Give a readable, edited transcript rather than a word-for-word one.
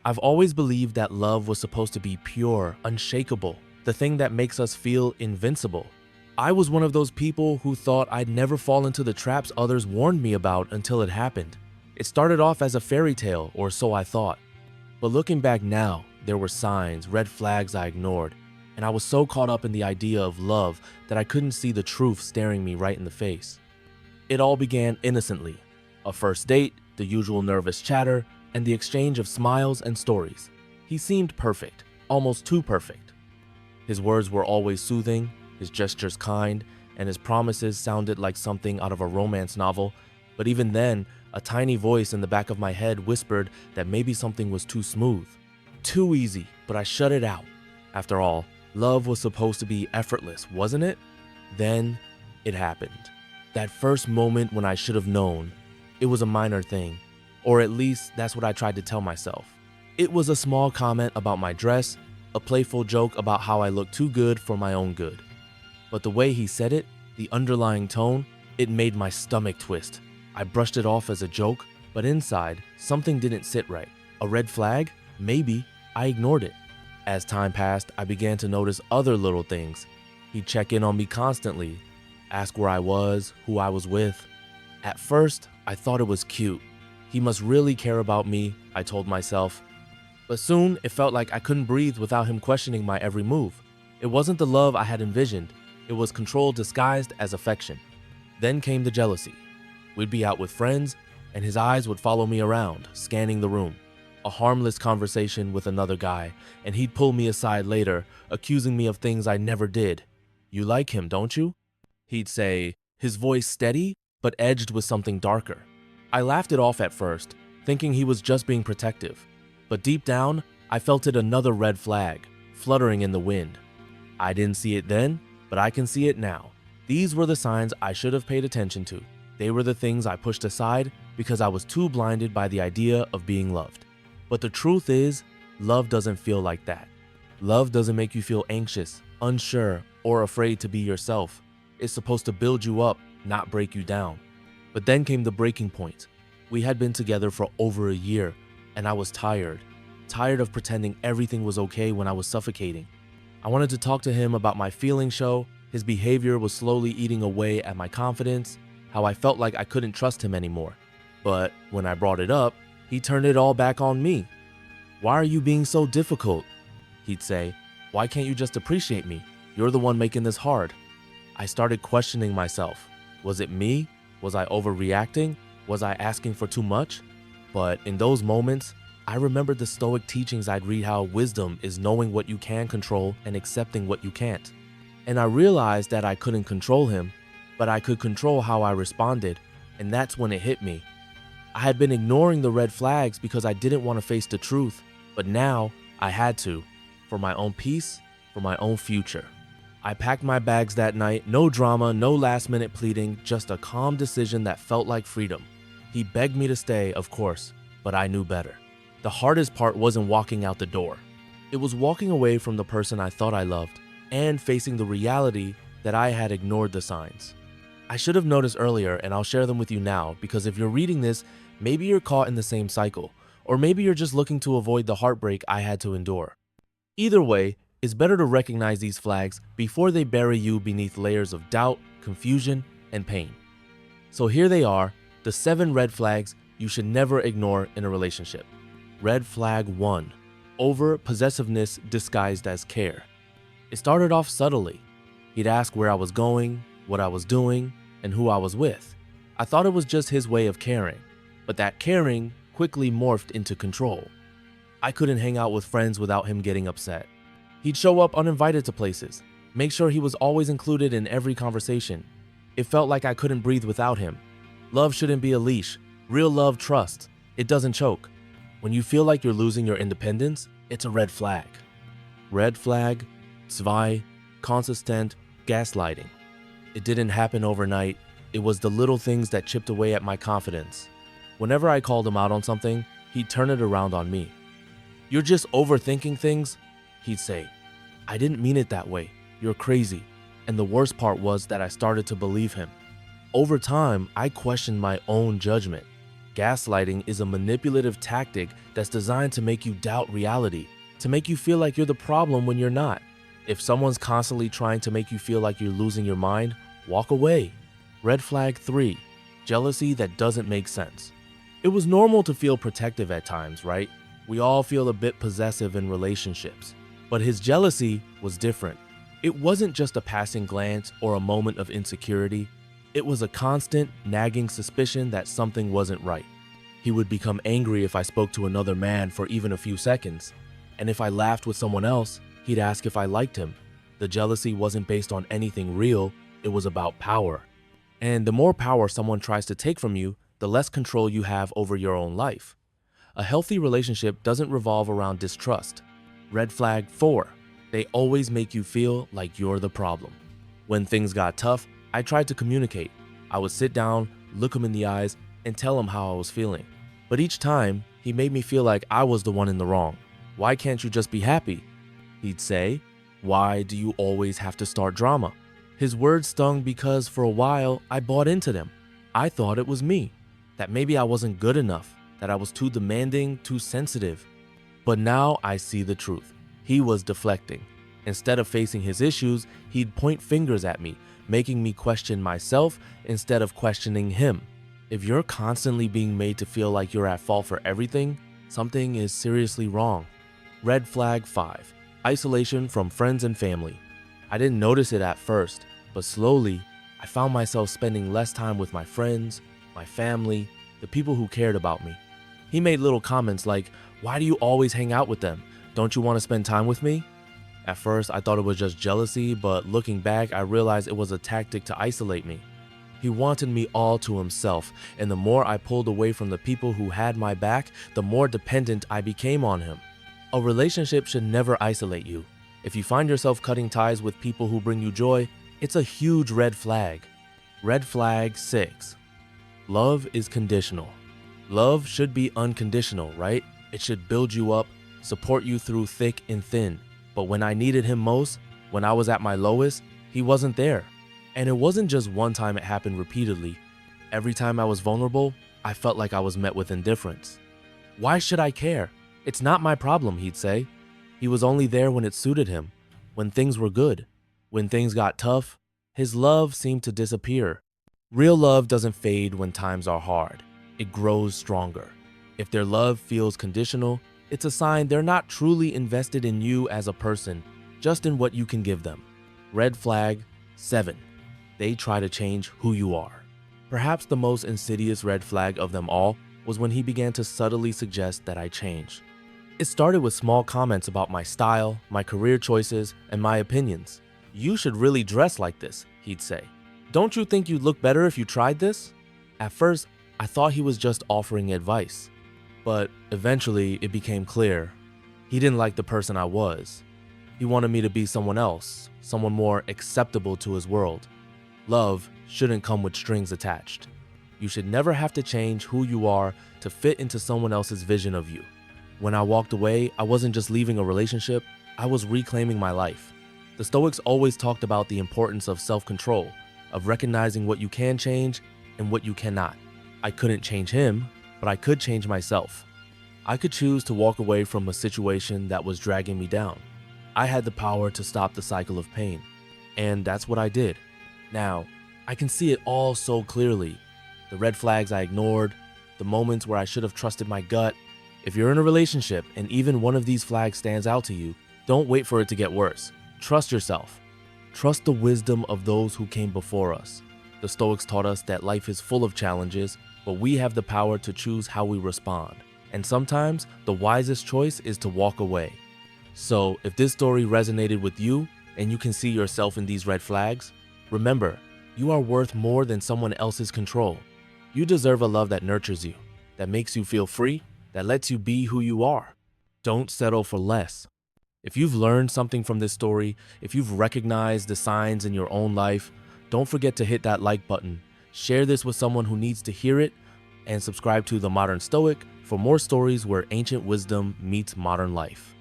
I've always believed that love was supposed to be pure, unshakable, the thing that makes us feel invincible. I was one of those people who thought I'd never fall into the traps others warned me about until it happened. It started off as a fairy tale, or so I thought. But looking back now, there were signs, red flags I ignored, and I was so caught up in the idea of love that I couldn't see the truth staring me right in the face. It all began innocently. A first date, the usual nervous chatter, and the exchange of smiles and stories. He seemed perfect, almost too perfect. His words were always soothing, his gestures kind, and his promises sounded like something out of a romance novel, but even then, a tiny voice in the back of my head whispered that maybe something was too smooth. Too easy, but I shut it out. After all, love was supposed to be effortless, wasn't it? Then, it happened. That first moment when I should have known. It was a minor thing, or at least that's what I tried to tell myself. It was a small comment about my dress, a playful joke about how I looked too good for my own good. But the way he said it, the underlying tone, it made my stomach twist. I brushed it off as a joke, but inside, something didn't sit right. A red flag? Maybe. I ignored it. As time passed, I began to notice other little things. He'd check in on me constantly, ask where I was, who I was with. At first, I thought it was cute. He must really care about me, I told myself. But soon, it felt like I couldn't breathe without him questioning my every move. It wasn't the love I had envisioned. It was control disguised as affection. Then came the jealousy. We'd be out with friends, and his eyes would follow me around, scanning the room. A harmless conversation with another guy, and he'd pull me aside later, accusing me of things I never did. "You like him, don't you?" He'd say, his voice steady, but edged with something darker. I laughed it off at first, thinking he was just being protective. But deep down, I felt it another red flag, fluttering in the wind. I didn't see it then, but I can see it now. These were the signs I should have paid attention to. They were the things I pushed aside because I was too blinded by the idea of being loved. But the truth is, love doesn't feel like that. Love doesn't make you feel anxious, unsure, or afraid to be yourself. It's supposed to build you up, not break you down. But then came the breaking point. We had been together for over a year, and I was tired of pretending everything was okay when I was suffocating. I wanted to talk to him about my feeling show. His behavior was slowly eating away at my confidence, how I felt like I couldn't trust him anymore. But when I brought it up, he turned it all back on me. "Why are you being so difficult?" He'd say. "Why can't you just appreciate me? You're the one making this hard." I started questioning myself. Was it me? Was I overreacting? Was I asking for too much? But in those moments, I remembered the Stoic teachings I'd read, how wisdom is knowing what you can control and accepting what you can't. And I realized that I couldn't control him, but I could control how I responded, and that's when it hit me. I had been ignoring the red flags because I didn't want to face the truth, but now I had to, for my own peace, for my own future. I packed my bags that night, no drama, no last-minute pleading, just a calm decision that felt like freedom. He begged me to stay, of course, but I knew better. The hardest part wasn't walking out the door. It was walking away from the person I thought I loved and facing the reality that I had ignored the signs. I should have noticed earlier, and I'll share them with you now, because if you're reading this, maybe you're caught in the same cycle, or maybe you're just looking to avoid the heartbreak I had to endure. Either way, it's better to recognize these flags before they bury you beneath layers of doubt, confusion, and pain. So here they are, the 7 red flags you should never ignore in a relationship. Red flag 1. Over-possessiveness disguised as care. It started off subtly. He'd ask where I was going, what I was doing, and who I was with. I thought it was just his way of caring, but that caring quickly morphed into control. I couldn't hang out with friends without him getting upset. He'd show up uninvited to places, make sure he was always included in every conversation. It felt like I couldn't breathe without him. Love shouldn't be a leash. Real love trusts. It doesn't choke. When you feel like you're losing your independence, it's a red flag. Red flag 2. Consistent gaslighting. It didn't happen overnight. It was the little things that chipped away at my confidence. Whenever I called him out on something, he'd turn it around on me. "You're just overthinking things," he'd say. "I didn't mean it that way. You're crazy." And the worst part was that I started to believe him. Over time, I questioned my own judgment. Gaslighting is a manipulative tactic that's designed to make you doubt reality, to make you feel like you're the problem when you're not. If someone's constantly trying to make you feel like you're losing your mind, walk away. Red flag 3, jealousy that doesn't make sense. It was normal to feel protective at times, right? We all feel a bit possessive in relationships. But his jealousy was different. It wasn't just a passing glance or a moment of insecurity. It was a constant, nagging suspicion that something wasn't right. He would become angry if I spoke to another man for even a few seconds. And if I laughed with someone else, he'd ask if I liked him. The jealousy wasn't based on anything real, it was about power. And the more power someone tries to take from you, the less control you have over your own life. A healthy relationship doesn't revolve around distrust. Red flag 4, they always make you feel like you're the problem. When things got tough, I tried to communicate. I would sit down, look him in the eyes, and tell him how I was feeling. But each time, he made me feel like I was the one in the wrong. Why can't you just be happy? He'd say, why do you always have to start drama? His words stung because for a while, I bought into them. I thought it was me, that maybe I wasn't good enough, that I was too demanding, too sensitive. But now I see the truth. He was deflecting. Instead of facing his issues, he'd point fingers at me, making me question myself instead of questioning him. If you're constantly being made to feel like you're at fault for everything, something is seriously wrong. Red flag 5, isolation from friends and family. I didn't notice it at first, but slowly, I found myself spending less time with my friends, my family, the people who cared about me. He made little comments like, why do you always hang out with them? Don't you want to spend time with me? At first, I thought it was just jealousy, but looking back, I realized it was a tactic to isolate me. He wanted me all to himself, and the more I pulled away from the people who had my back, the more dependent I became on him. A relationship should never isolate you. If you find yourself cutting ties with people who bring you joy, it's a huge red flag. Red flag 6, love is conditional. Love should be unconditional, right? It should build you up, support you through thick and thin. But when I needed him most, when I was at my lowest, he wasn't there. And it wasn't just one time, it happened repeatedly. Every time I was vulnerable, I felt like I was met with indifference. Why should I care? It's not my problem, he'd say. He was only there when it suited him, when things were good. When things got tough, his love seemed to disappear. Real love doesn't fade when times are hard. It grows stronger. If their love feels conditional, it's a sign they're not truly invested in you as a person, just in what you can give them. Red flag 7, they try to change who you are. Perhaps the most insidious red flag of them all was when he began to subtly suggest that I change. It started with small comments about my style, my career choices, and my opinions. You should really dress like this, he'd say. Don't you think you'd look better if you tried this? At first, I thought he was just offering advice. But eventually, it became clear. He didn't like the person I was. He wanted me to be someone else, someone more acceptable to his world. Love shouldn't come with strings attached. You should never have to change who you are to fit into someone else's vision of you. When I walked away, I wasn't just leaving a relationship, I was reclaiming my life. The Stoics always talked about the importance of self-control, of recognizing what you can change and what you cannot. I couldn't change him, but I could change myself. I could choose to walk away from a situation that was dragging me down. I had the power to stop the cycle of pain, and that's what I did. Now, I can see it all so clearly. The red flags I ignored, the moments where I should have trusted my gut. If you're in a relationship and even one of these flags stands out to you, don't wait for it to get worse. Trust yourself. Trust the wisdom of those who came before us. The Stoics taught us that life is full of challenges, but we have the power to choose how we respond. And sometimes, the wisest choice is to walk away. So, if this story resonated with you, and you can see yourself in these red flags, remember, you are worth more than someone else's control. You deserve a love that nurtures you, that makes you feel free, that lets you be who you are. Don't settle for less. If you've learned something from this story, if you've recognized the signs in your own life, don't forget to hit that like button. Share this with someone who needs to hear it, and subscribe to The Modern Stoic for more stories where ancient wisdom meets modern life.